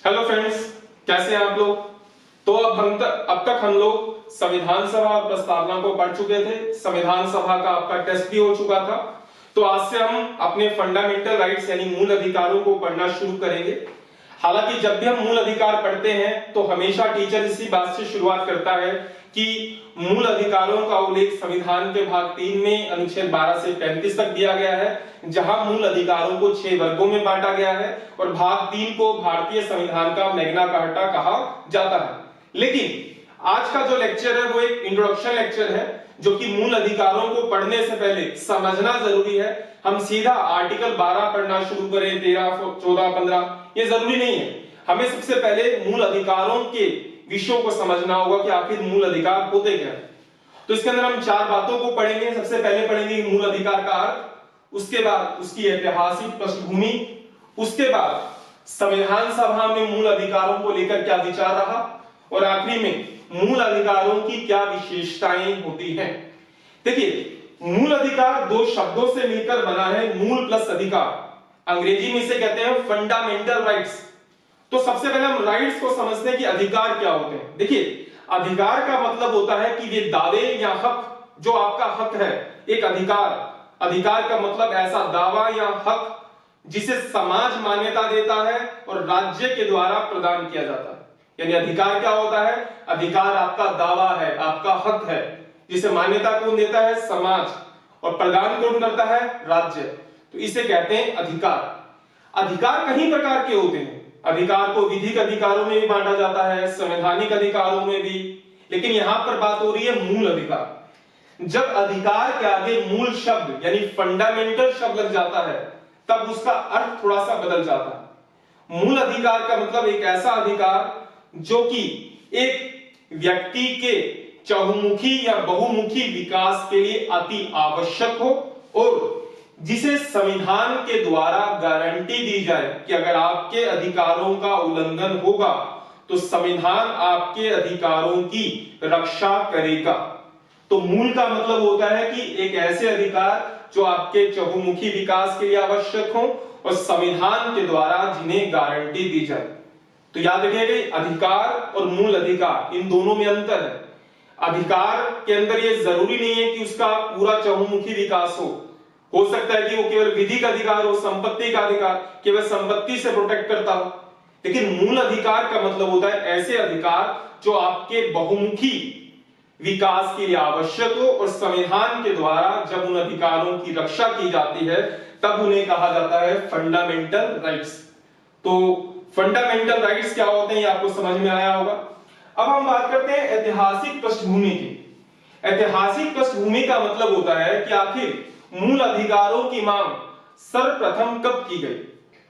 Hello friends, कैसे हैं आप लोग। तो अब तक हम लोग संविधान सभा और प्रस्तावना को पढ़ चुके थे। संविधान सभा का आपका टेस्ट भी हो चुका था। तो आज से हम अपने फंडामेंटल राइट्स यानी मूल अधिकारों को पढ़ना शुरू करेंगे। हालांकि जब भी हम मूल अधिकार पढ़ते हैं तो हमेशा टीचर इसी बात से शुरुआत करता है कि मूल अधिकारों का उल्लेख संविधान के भाग 3 में अनुच्छेद 12 से 35 तक दिया गया है, जहां मूल अधिकारों को 6 वर्गों में बांटा गया है और भाग 3 को भारतीय संविधान का मैग्ना कार्टा कहा जाता है। लेकिन आज का जो लेक्चर है वो एक इंट्रोडक्शन लेक्चर है, जो कि मूल अधिकारों को पढ़ने से पहले समझना जरूरी है। हम सीधा आर्टिकल 12 पढ़ना शुरू करें, 13, 14, 15, ये जरूरी नहीं है। हमें सबसे पहले मूल अधिकारों के विषयों को समझना होगा कि आखिर मूल अधिकार होते क्या है। तो इसके अंदर हम 4 बातों को पढ़ेंगे। सबसे पहले पढ़ेंगे मूल अधिकार का अर्थ, उसके बाद उसकी ऐतिहासिक पृष्ठभूमि, उसके बाद संविधान सभा में मूल अधिकारों को लेकर क्या विचार रहा, और आखिरी में मूल अधिकारों की क्या विशेषताएं होती हैं। देखिए, मूल अधिकार 2 शब्दों से मिलकर बना है, मूल प्लस अधिकार। अंग्रेजी में इसे कहते हैं फंडामेंटल राइट्स। तो सबसे पहले हम राइट्स को समझते हैं कि अधिकार क्या होते हैं। देखिए, अधिकार का मतलब होता है कि ये दावे या हक, जो आपका हक है, एक अधिकार का मतलब ऐसा दावा या हक जिसे समाज मान्यता देता है और राज्य के द्वारा प्रदान किया जाता है। यानी अधिकार क्या होता है? अधिकार आपका दावा है, आपका हक है, जिसे मान्यता कौन देता है? समाज, और प्रदान कौन करता है? राज्य। तो इसे कहते हैं अधिकार। अधिकार कई प्रकार के होते हैं। अधिकार को विधिक अधिकारों में भी बांटा जाता है, संवैधानिक अधिकारों में भी, लेकिन यहां पर बात हो रही है मूल अधिकार। जब अधिकार के आगे मूल शब्द यानी फंडामेंटल शब्द लग जाता है, तब उसका अर्थ थोड़ा सा बदल जाता है। मूल अधिकार का मतलब एक ऐसा अधिकार जो कि एक व्यक्ति के चहुमुखी या बहुमुखी विकास के लिए अति आवश्यक हो, और जिसे संविधान के द्वारा गारंटी दी जाए कि अगर आपके अधिकारों का उल्लंघन होगा तो संविधान आपके अधिकारों की रक्षा करेगा। तो मूल का मतलब होता है कि एक ऐसे अधिकार जो आपके चहुमुखी विकास के लिए आवश्यक हो और संविधान के द्वारा जिन्हें गारंटी दी जाए। तो याद रखिएगा, अधिकार और मूल अधिकार, इन दोनों में अंतर है। अधिकार के अंदर यह जरूरी नहीं है कि उसका पूरा चहुमुखी विकास हो सकता है कि वो केवल विधिक अधिकार हो, संपत्ति का अधिकार केवल संपत्ति से प्रोटेक्ट करता हो। लेकिन मूल अधिकार का मतलब होता है ऐसे अधिकार जो आपके बहुमुखी विकास के लिए आवश्यक हो, और संविधान के द्वारा जब उन अधिकारों की रक्षा की जाती है तब उन्हें कहा जाता है फंडामेंटल राइट्स। तो फंडामेंटल राइट्स क्या होते हैं ये आपको समझ में आया होगा। अब हम बात करते हैं ऐतिहासिक पृष्ठभूमि की। ऐतिहासिक पृष्ठभूमि का मतलब होता है कि आखिर मूल अधिकारों की मांग सर्वप्रथम कब की गई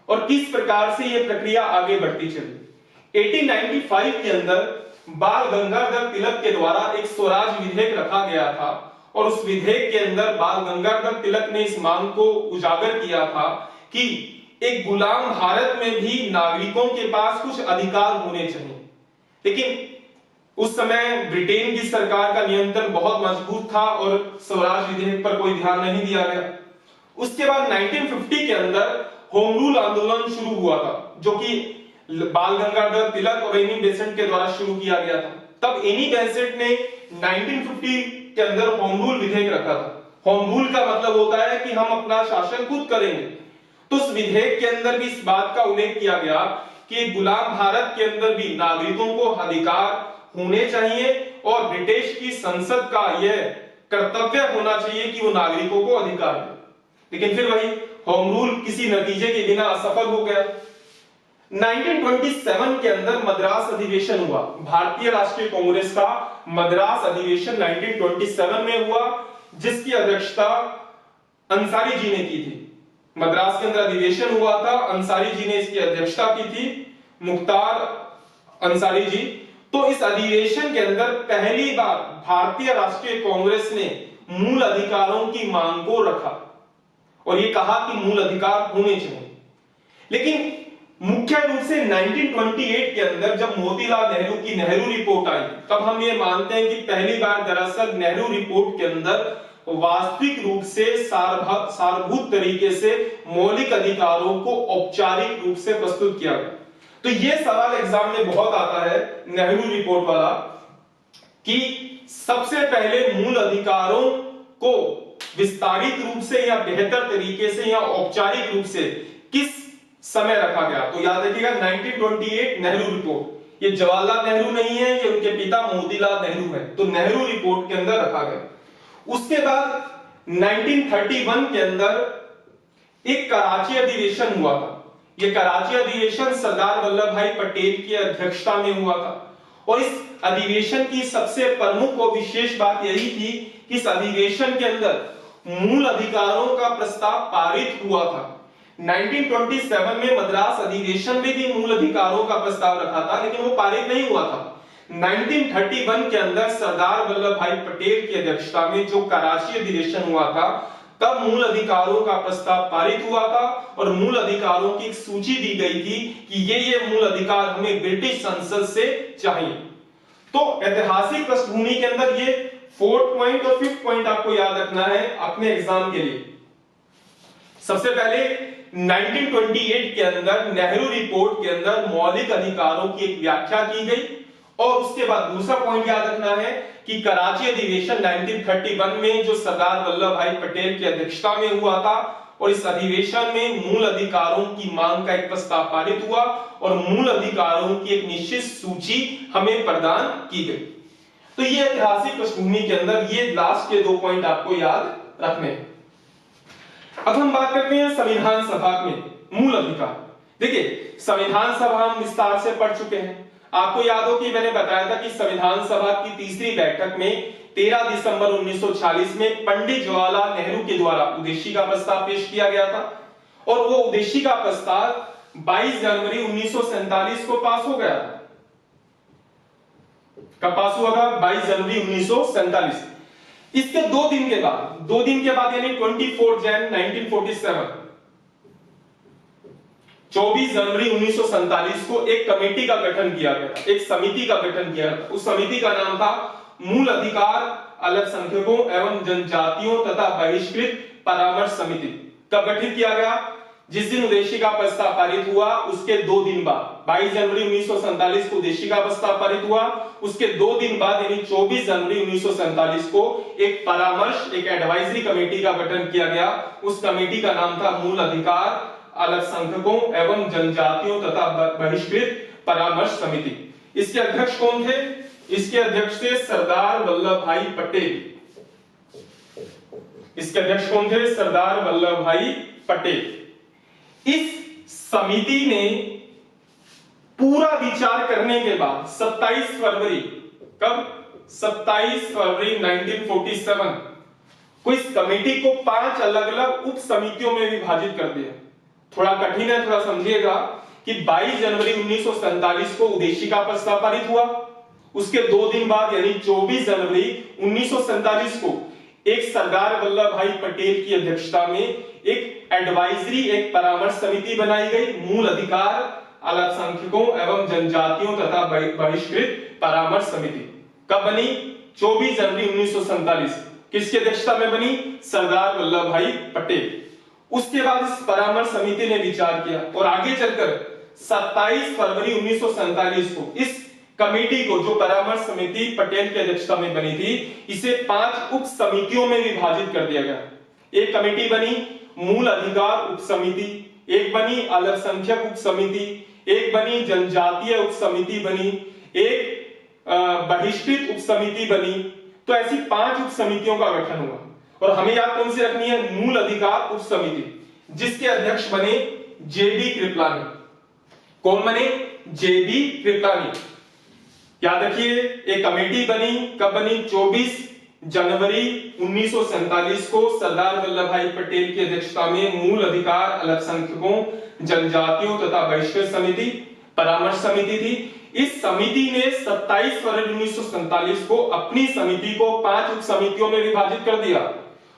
और किस प्रकार से यह प्रक्रिया आगे बढ़ती चली। 1895 के अंदर बाल गंगाधर तिलक के द्वारा एक स्वराज विधेयक रखा गया था, और उस विधेयक के अंदर बाल गंगाधर तिलक ने इस मांग को उजागर किया था कि एक गुलाम भारत में भी नागरिकों के पास कुछ अधिकार होने चाहिए। लेकिन उस समय ब्रिटेन की सरकार का नियंत्रण बहुत मजबूत था और स्वराज विधेयक पर कोई ध्यान नहीं दिया गया। उसके बाद 1950 के अंदर होम रूल आंदोलन शुरू हुआ था, जो कि बाल गंगाधर तिलक और एनी बेसेंट के द्वारा शुरू किया गया था। तब एनी बेसेंट ने 1950 के अंदर होम रूल विधेयक रखा था। होम रूल का मतलब होता है कि हम अपना शासन खुद करेंगे। तो उस विधेयक के अंदर भी इस बात का उल्लेख किया गया कि गुलाम भारत के अंदर भी नागरिकों को अधिकार होने चाहिए, और ब्रिटिश की संसद का यह कर्तव्य होना चाहिए कि वो नागरिकों को अधिकार दे। लेकिन फिर वही होम रूल किसी नतीजे के बिना असफल हो गया। 1927 के अंदर मद्रास अधिवेशन हुआ। भारतीय राष्ट्रीय कांग्रेस का मद्रास अधिवेशन 1927 में हुआ, जिसकी अध्यक्षता अंसारी जी ने की थी। मद्रास के अंदर अधिवेशन हुआ था, अंसारी जी ने इसकी अध्यक्षता की थी, मुख्तार अंसारी जी। तो इस अधिवेशन के अंदर पहली बार भारतीय राष्ट्रीय कांग्रेस ने मूल अधिकारों की मांग को रखा और यह कहा कि मूल अधिकार होने चाहिए। लेकिन मुख्य रूप से 1928 के अंदर जब मोतीलाल नेहरू की नेहरू रिपोर्ट आई, तब हम ये मानते हैं कि पहली बार दरअसल नेहरू रिपोर्ट के अंदर वास्तविक रूप से सारभूत तरीके से मौलिक अधिकारों को औपचारिक रूप से प्रस्तुत किया गया। तो ये सवाल एग्जाम में बहुत आता है नेहरू रिपोर्ट वाला कि सबसे पहले मूल अधिकारों को विस्तारित रूप से या बेहतर तरीके से या औपचारिक रूप से किस समय रखा गया। तो याद रखिएगा 1928 नेहरू रिपोर्ट, ये जवाहरलाल नेहरू नहीं है, ये उनके पिता मोतीलाल नेहरू है, तो नेहरू रिपोर्ट के अंदर रखा गया। उसके बाद 1931 के अंदर एक कराची अधिवेशन हुआ था। यह कराची अधिवेशन सरदार वल्लभ भाई पटेल की अध्यक्षता में हुआ था और इस अधिवेशन की सबसे प्रमुख और विशेष बात यही थी कि इस अधिवेशन के अंदर मूल अधिकारों का प्रस्ताव पारित हुआ था। 1927 में मद्रास अधिवेशन में भी मूल अधिकारों का प्रस्ताव रखा था, लेकिन वो पारित नहीं हुआ था। 1931 के अंदर सरदार वल्लभ भाई पटेल की अध्यक्षता में जो कराची अधिवेशन हुआ था, तब मूल अधिकारों का प्रस्ताव पारित हुआ था और मूल अधिकारों की एक सूची दी गई थी कि ये मूल अधिकार हमें ब्रिटिश संसद से चाहिए। तो ऐतिहासिक पृष्ठभूमि के अंदर ये 4th पॉइंट और 5th पॉइंट आपको याद रखना है अपने एग्जाम के लिए। सबसे पहले 1928 के अंदर नेहरू रिपोर्ट के अंदर मौलिक अधिकारों की एक व्याख्या की गई और उसके बाद दूसरा पॉइंट याद रखना है कि कराची अधिवेशन 1931 में जो सरदार वल्लभ भाई पटेल की अध्यक्षता में हुआ था और इस अधिवेशन में मूल अधिकारों की मांग का एक प्रस्ताव पारित हुआ और मूल अधिकारों की एक निश्चित सूची हमें प्रदान की गई। तो ये ऐतिहासिक पृष्ठभूमि के अंदर ये लास्ट के 2 पॉइंट आपको याद रखने हैं। अब हम बात करते हैं संविधान सभा में मूल अधिकार। देखिए, संविधान सभा हम विस्तार से पढ़ चुके हैं। आपको याद हो कि मैंने बताया था कि संविधान सभा की तीसरी बैठक में 13 दिसंबर 1946 में पंडित जवाहरलाल नेहरू के द्वारा उद्देशिका प्रस्ताव पेश किया गया था और वो उद्देशिका प्रस्ताव 22 जनवरी 1947 को पास हो गया था। कब पास हुआ था? 22 जनवरी 1947। इसके 2 दिन के बाद यानी 24 जन 1947, 24 जनवरी 1947 को एक कमेटी का गठन किया गया था, एक समिति का गठन किया गया। उस समिति का नाम था मूल अधिकार अल्पसंख्यकों एवं जनजातियों तथा बहिष्कृत परामर्श समिति। कब गठित किया गया? जिस दिन उद्देशिका प्रस्ताव पारित हुआ उसके 2 दिन बाद, 22 जनवरी 1947 को उद्देशिका प्रस्ताव पारित हुआ, उसके 2 दिन बाद यानी 24 जनवरी 1947 को एक परामर्श, एक एडवाइजरी कमेटी का गठन किया गया। उस कमेटी का नाम था मूल अधिकार अल्पसंख्यकों एवं जनजातियों तथा बहिष्कृत परामर्श समिति। इसके अध्यक्ष कौन थे? इसके अध्यक्ष थे सरदार वल्लभ भाई पटेल। इसके अध्यक्ष कौन थे? सरदार वल्लभ भाई पटेल। इस समिति ने पूरा विचार करने के बाद 27 फरवरी, कब? 27 फरवरी 1947 को इस कमेटी को 5 अलग अलग उप समितियों में विभाजित कर दिया। थोड़ा कठिन है, थोड़ा समझिएगा कि 22 जनवरी 1947 को उद्देशिका प्रस्ताव पारित हुआ, उसके 2 दिन बाद यानी 24 जनवरी 1947 को एक सरदार वल्लभ भाई पटेल की अध्यक्षता में एक एडवाइजरी, एक परामर्श समिति बनाई गई, मूल अधिकार अल्पसंख्यकों एवं जनजातियों तथा बहिष्कृत परामर्श समिति। कब बनी? 24 जनवरी 1947। किसकी अध्यक्षता में बनी? सरदार वल्लभ भाई पटेल। उसके बाद इस परामर्श समिति ने विचार किया और आगे चलकर 27 फरवरी 1947 को इस कमेटी को, जो परामर्श समिति पटेल की अध्यक्षता में बनी थी, इसे 5 उप समितियों में विभाजित कर दिया गया। एक कमेटी बनी मूल अधिकार उप समिति, एक बनी अल्पसंख्यक उप समिति, एक बनी जनजातीय उप समिति बनी, एक बहिष्कृत उप समिति बनी। तो ऐसी 5 उप समितियों का गठन हुआ और हमें याद कौन सी रखनी है? मूल अधिकार उप समिति, जिसके अध्यक्ष बने जेबी कृपलानी। कौन बने? जेबी कृपलानी। याद रखिए, एक कमेटी बनी, कब बनी? 24 जनवरी 1947 को सरदार वल्लभ भाई पटेल की अध्यक्षता में मूल अधिकार अल्पसंख्यकों, जनजातियों तथा बहिष्कृत समिति, परामर्श समिति थी। इस समिति ने 27 फरवरी 1947 को अपनी समिति को 5 उप समितियों में विभाजित कर दिया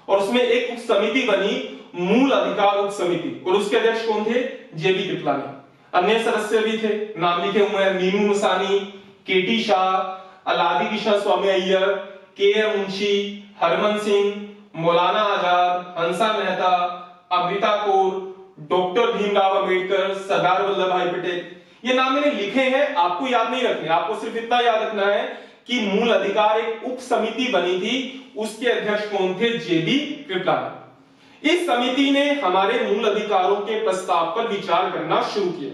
और उसमें एक उप समिति बनी मूल अधिकार उप समिति और उसके अध्यक्ष कौन थे? जेबी कृपलानी। अन्य सदस्य भी थे, नाम लिखे हुए हैं, मीनू मुसानी, केटी शाह, अलादी कृष्ण स्वामी अय्यर, के एम मुंशी, हरमन सिंह, मौलाना आजाद, हंसा मेहता, अमृता कौर, डॉक्टर भीमराव अंबेडकर, सरदार वल्लभ भाई पटेल। ये नाम मैंने लिखे हैं, आपको याद नहीं रखने, आपको सिर्फ इतना याद रखना है कि मूल अधिकार एक उप समिति बनी थी, उसके अध्यक्ष कौन थे? जेबी कृपलानी। इस समिति ने हमारे मूल अधिकारों के प्रस्ताव पर विचार करना शुरू किया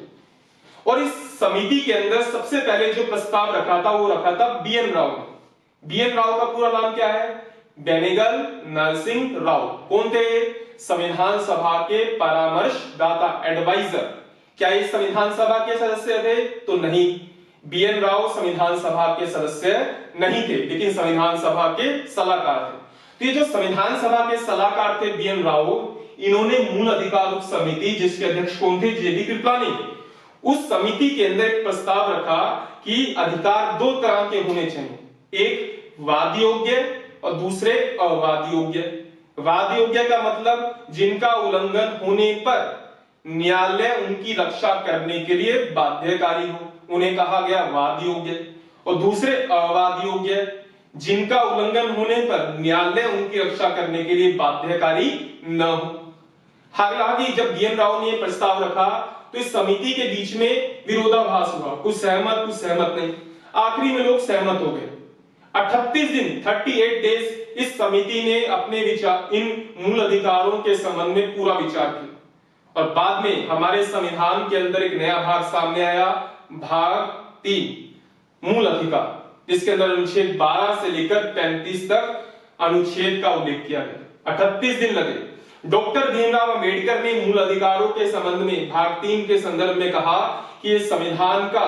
और इस समिति के अंदर सबसे पहले जो प्रस्ताव रखा था वो रखा था बीएन राव ने। बीएन राव का पूरा नाम क्या है? बेनेगल नरसिंह राव। कौन थे? संविधान सभा के परामर्शदाता, एडवाइजर। क्या ये संविधान सभा के सदस्य थे? तो नहीं, बीएन राव संविधान सभा के सदस्य नहीं थे, लेकिन संविधान सभा के सलाहकार थे। तो ये जो संविधान सभा के सलाहकार थे बीएन राव, इन्होंने मूल अधिकार उप समिति, जिसके अध्यक्ष कौन थे? जेबी कृपलानी, उस समिति के अंदर एक प्रस्ताव रखा कि अधिकार दो तरह के होने चाहिए, एक वाद योग्य और दूसरे अवाद योग्य। वाद योग्य का मतलब जिनका उल्लंघन होने पर न्यायालय उनकी रक्षा करने के लिए बाध्यकारी हो, उन्हें कहा गया वाद योग्य। और दूसरे अवाद योग्य, जिनका उल्लंघन होने पर न्यायालय उनकी रक्षा करने के लिए बाध्यकारी न हो। हालांकि जब बीएन राव ने यह प्रस्ताव रखा तो इस समिति के बीच में विरोधाभास हुआ, कुछ सहमत नहीं। आखिरी में लोग सहमत हो गए। 38 दिन 38 डेज इस समिति ने अपने विचार इन मूल अधिकारों के संबंध में पूरा विचार किया और बाद में हमारे संविधान के अंदर एक नया भाग सामने आया, भाग 3 मूल अधिकार, जिसके अंदर अनुच्छेद 12 से लेकर 35 तक अनुच्छेद का उल्लेख किया गया। 38 दिन लगे। डॉक्टर भीमराव अंबेडकर ने मूल अधिकारों के संबंध में भाग 3 के संदर्भ में कहा कि यह संविधान का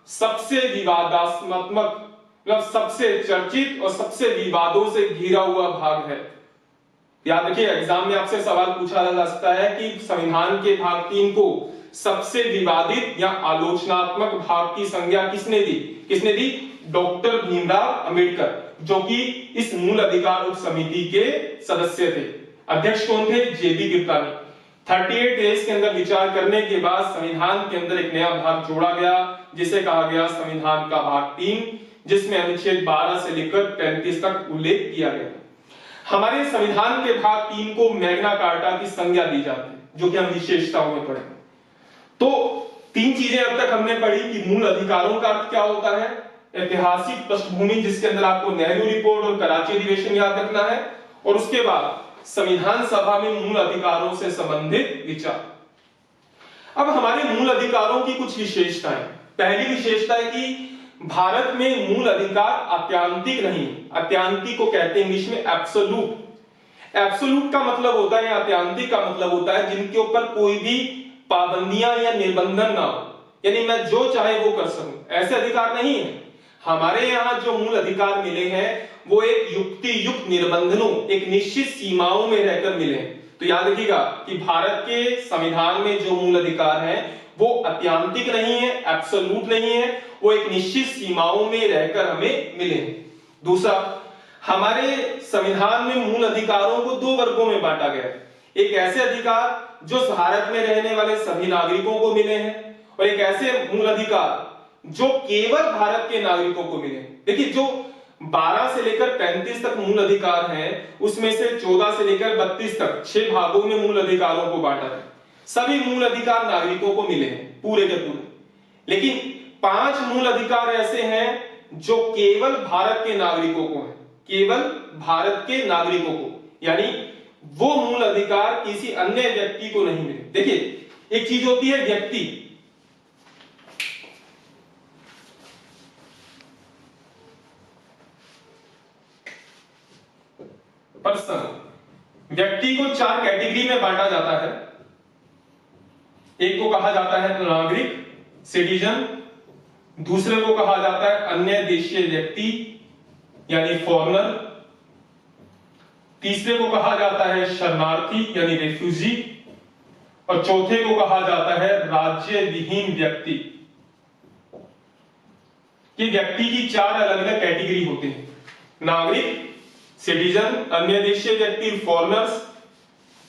सबसे विवादास्मक, मतलब सबसे चर्चित और सबसे विवादों से घिरा हुआ भाग है। याद रखिए, एग्जाम में आपसे सवाल पूछा जा सकता है कि संविधान के भाग 3 को सबसे विवादित या आलोचनात्मक भाग की संज्ञा किसने दी? डॉक्टर भीमराव अंबेडकर, जो कि इस मूल अधिकार उप समिति के सदस्य थे। अध्यक्ष कौन थे? जेबी कृपलानी। 38 डेज के अंदर विचार करने के बाद संविधान के अंदर एक नया भाग जोड़ा गया, जिसे कहा गया संविधान का भाग 3, जिसमें अनुच्छेद 12 से लेकर 35 तक उल्लेख किया गया। हमारे संविधान के भाग 3 को मैग्ना कार्टा की संज्ञा दी जाती है, जो कि हम विशेषताओं में पढ़ेंगे। तो 3 चीजें अब तक हमने पढ़ी कि मूल अधिकारों का अर्थ क्या होता है, ऐतिहासिक पृष्ठभूमि जिसके अंदर आपको नेहरू रिपोर्ट और कराची अधिवेशन याद रखना है, और उसके बाद संविधान सभा में मूल अधिकारों से संबंधित विचार। अब हमारे मूल अधिकारों की कुछ विशेषताएं। पहली विशेषता है कि भारत में मूल अधिकार आत्यांतिक नहीं। आत्यांतिक को कहते हैं इंग्लिश में एब्सोल्यूट। एब्सोल्यूट का मतलब होता है, आत्यांतिक का मतलब होता है जिनके ऊपर कोई भी पाबंदियां या निर्बंधन ना हो, यानी मैं जो चाहे वो कर सकूं, ऐसे अधिकार नहीं है। हमारे यहाँ जो मूल अधिकार मिले हैं वो एक युक्ति युक्त निर्बंधनों, एक निश्चित सीमाओं में रहकर मिले हैं। तो याद रखिएगा कि भारत के संविधान में जो मूल अधिकार हैं वो अत्यांतिक नहीं है, एब्सोल्यूट नहीं है, वो एक निश्चित सीमाओं में रहकर हमें मिले हैं। दूसरा, हमारे संविधान में मूल अधिकारों को 2 वर्गों में बांटा गया है। एक ऐसे अधिकार जो भारत में रहने वाले सभी नागरिकों को मिले हैं, और एक ऐसे मूल अधिकार जो केवल भारत के नागरिकों को मिले। देखिए, जो 12 से लेकर 35 तक मूल अधिकार हैं, उसमें से 14 से लेकर 32 तक 6 भागों में मूल अधिकारों को बांटा है। सभी मूल अधिकार नागरिकों को मिले हैं, पूरे के पूरे। लेकिन 5 मूल अधिकार ऐसे हैं जो केवल भारत के नागरिकों को है, केवल भारत के नागरिकों को, यानी वो मूल अधिकार किसी अन्य व्यक्ति को नहीं मिले। देखिए, एक चीज होती है व्यक्ति, पर्सन। व्यक्ति को 4 कैटेगरी में बांटा जाता है। एक को कहा जाता है नागरिक, सिटीजन। दूसरे को कहा जाता है अन्य देशीय व्यक्ति, यानी फॉरेनर। तीसरे को कहा जाता है शरणार्थी, यानी रेफ्यूजी। और चौथे को कहा जाता है राज्य विहीन व्यक्ति। ये व्यक्ति की 4 अलग अलग कैटेगरी होती है: नागरिक, सिटीजन, अन्य देशीय व्यक्ति, फॉरेनर्स,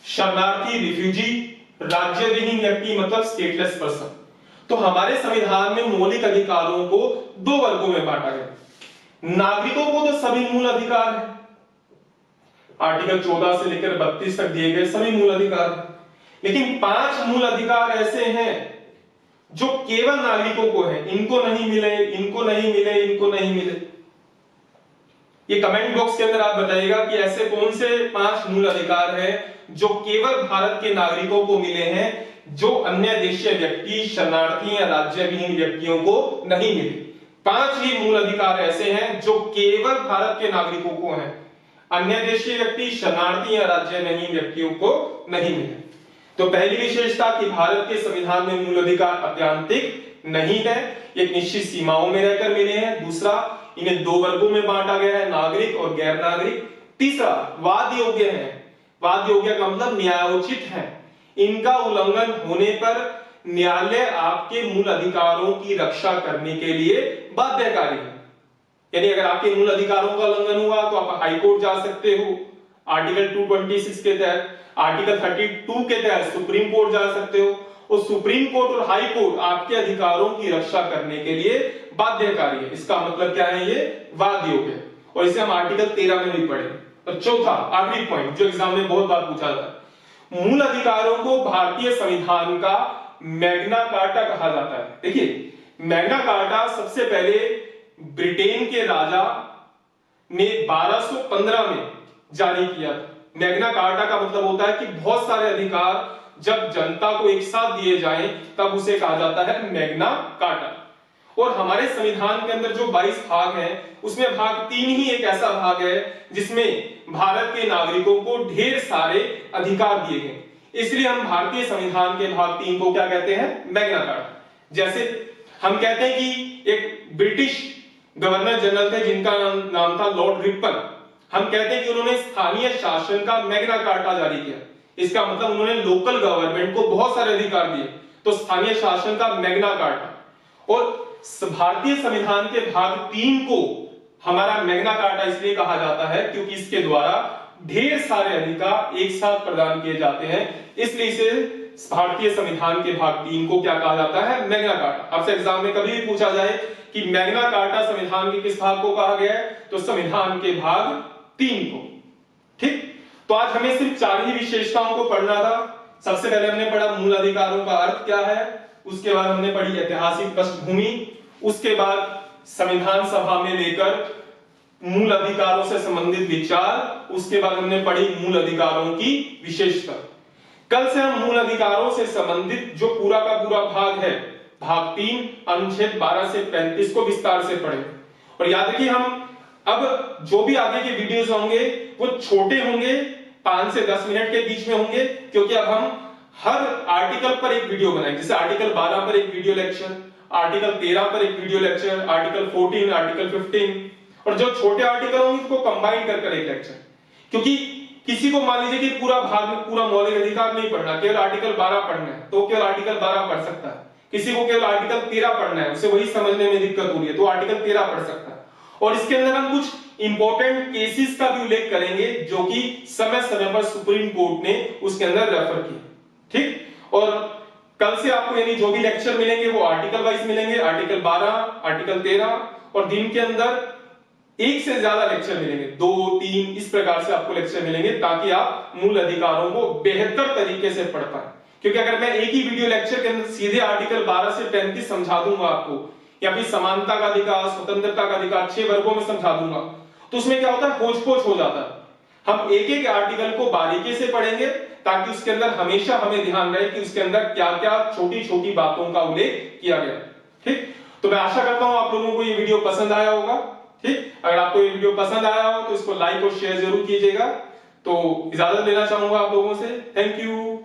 शरणार्थी, रिफ्यूजी, राज्य विहीन व्यक्ति मतलब स्टेटलेस पर्सन। तो हमारे संविधान में मौलिक अधिकारों को 2 वर्गों में बांटा गया। नागरिकों को तो सभी मूल अधिकार है, आर्टिकल 14 से लेकर 32 तक दिए गए सभी मूल अधिकार है। लेकिन 5 मूल अधिकार ऐसे हैं जो केवल नागरिकों को है, इनको नहीं मिले, इनको नहीं मिले, इनको नहीं मिले। ये कमेंट बॉक्स के अंदर आप बताइएगा कि ऐसे कौन से 5 मूल अधिकार हैं जो केवल भारत के नागरिकों को मिले हैं, जो अन्य देशीय व्यक्ति, शरणार्थी या राज्य विहीन व्यक्तियों को नहीं मिले। 5 ही मूल अधिकार ऐसे हैं जो केवल भारत के नागरिकों को हैं, अन्य देशीय व्यक्ति, शरणार्थी या राज्य विहीन व्यक्तियों को नहीं मिले। तो पहली विशेषता कि भारत के संविधान में मूल अधिकार अत्यांतिक नहीं है, एक निश्चित सीमाओं में रहकर मिले हैं। दूसरा, इन्हें 2 वर्गों में बांटा गया है, नागरिक और गैर नागरिक। तीसरा, वाद योग्य है। वाद योग्य का मतलब न्यायोचित है, इनका उल्लंघन होने पर न्यायालय आपके मूल अधिकारों की रक्षा करने के लिए बाध्यकारी है। यानी अगर आपके मूल अधिकारों का उल्लंघन हुआ तो आप हाई कोर्ट जा सकते हो, आर्टिकल 226 के तहत। आर्टिकल 32 के तहत सुप्रीम कोर्ट जा सकते हो, और सुप्रीम कोर्ट और हाई कोर्ट आपके अधिकारों की रक्षा करने के लिए बाध्यकारी है। इसका मतलब क्या है, ये वाद योग्य है, और इसे हम आर्टिकल 13 में भी पढ़े। और चौथा, आखिरी पॉइंट जो एग्जाम में बहुत बार पूछा था, मूल अधिकारों को भारतीय संविधान का मैग्ना कार्टा कहा जाता है। देखिए, मैग्ना कार्टा सबसे पहले ब्रिटेन के राजा ने 1215 में जारी किया था। मैग्ना कार्टा का मतलब होता है कि बहुत सारे अधिकार जब जनता को एक साथ दिए जाएं तब उसे कहा जाता है मैग्ना कार्टा। और हमारे संविधान के अंदर जो 22 भाग हैं, उसमें भाग 3 ही एक ऐसा भाग है जिसमें भारत के नागरिकों को ढेर सारे अधिकार दिए गए, इसलिए हम भारतीय संविधान के भाग 3 को क्या कहते हैं, मैग्ना कार्टा। जैसे हम कहते हैं कि एक ब्रिटिश गवर्नर जनरल थे जिनका नाम था लॉर्ड रिपन, हम कहते हैं कि उन्होंने स्थानीय शासन का मैग्ना कार्टा जारी किया। इसका मतलब उन्होंने लोकल गवर्नमेंट को बहुत सारे अधिकार दिए, तो स्थानीय शासन का मैग्ना कार्टा। और भारतीय संविधान के भाग 3 को हमारा मैग्ना कार्टा इसलिए कहा जाता है क्योंकि इसके द्वारा ढेर सारे अधिकार एक साथ प्रदान किए जाते हैं, इसलिए इसे भारतीय संविधान के भाग 3 को क्या कहा जाता है, मैग्ना कार्टा। आपसे एग्जाम में कभी भी पूछा जाए कि मैग्ना कार्टा संविधान के किस भाग को कहा गया है, तो संविधान के भाग 3 को। ठीक, तो आज हमें सिर्फ 4 ही विशेषताओं को पढ़ना था। सबसे पहले हमने पढ़ा मूल अधिकारों का अर्थ क्या है, उसके बाद हमने पढ़ी ऐतिहासिक पृष्ठभूमि, उसके बाद संविधान सभा में लेकर मूल अधिकारों से संबंधित विचार, उसके बाद हमने पढ़ी मूल अधिकारों की विशेषता। कल से हम मूल अधिकारों से संबंधित जो पूरा का पूरा भाग है, भाग 3 अनुच्छेद 12 से 35 को विस्तार से पढ़ेंगे। और याद रखिए, हम अब जो भी आगे के वीडियोस होंगे वो छोटे होंगे, 5 से 10 मिनट के बीच में होंगे, क्योंकि अब हम हर आर्टिकल पर एक वीडियो बनाएंगे। जैसे आर्टिकल 12 पर एक वीडियो लेक्चर, आर्टिकल 13 पर एक वीडियो लेक्चर, आर्टिकल 14, आर्टिकल 15, और जो छोटे आर्टिकल होंगे उसको कंबाइन कर एक लेक्चर। क्योंकि किसी को मान लीजिए कि पूरा भाग में पूरा मौलिक अधिकार नहीं पढ़ना, केवल आर्टिकल 12 पढ़ना है, तो केवल आर्टिकल 12 पढ़ सकता है। किसी को केवल आर्टिकल 13 पढ़ना है, उसे वही समझने में दिक्कत हो रही है, तो आर्टिकल 13 पढ़ सकता है। और इसके अंदर हम कुछ इंपॉर्टेंट केसेस का भी उल्लेख करेंगे जो कि समय समय पर सुप्रीम कोर्ट ने उसके अंदर रेफर किए। ठीक, और कल से आपको यानी जो भी लेक्चर मिलेंगे वो आर्टिकल वाइज मिलेंगे, आर्टिकल 12, आर्टिकल 13, और दिन के अंदर एक से ज्यादा लेक्चर मिलेंगे, 2, 3 इस प्रकार से आपको लेक्चर मिलेंगे, ताकि आप मूल अधिकारों को बेहतर तरीके से पढ़ पाए। क्योंकि अगर मैं एक ही वीडियो लेक्चर के अंदर सीधे आर्टिकल 12 से 35 समझा दूंगा आपको, या फिर समानता का अधिकार, स्वतंत्रता का अधिकार 6 वर्गों में समझा दूंगा, तो उसमें क्या होता है, होच पोच हो जाता है। हम एक एक आर्टिकल को बारीकी से पढ़ेंगे ताकि उसके अंदर हमेशा हमें ध्यान रहे कि उसके अंदर क्या क्या छोटी छोटी बातों का उल्लेख किया गया। ठीक, तो मैं आशा करता हूं आप लोगों को ये वीडियो पसंद आया होगा। ठीक, अगर आपको ये वीडियो पसंद आया हो तो इसको लाइक और शेयर जरूर कीजिएगा। तो इजाजत लेना चाहूंगा आप लोगों से। Thank you.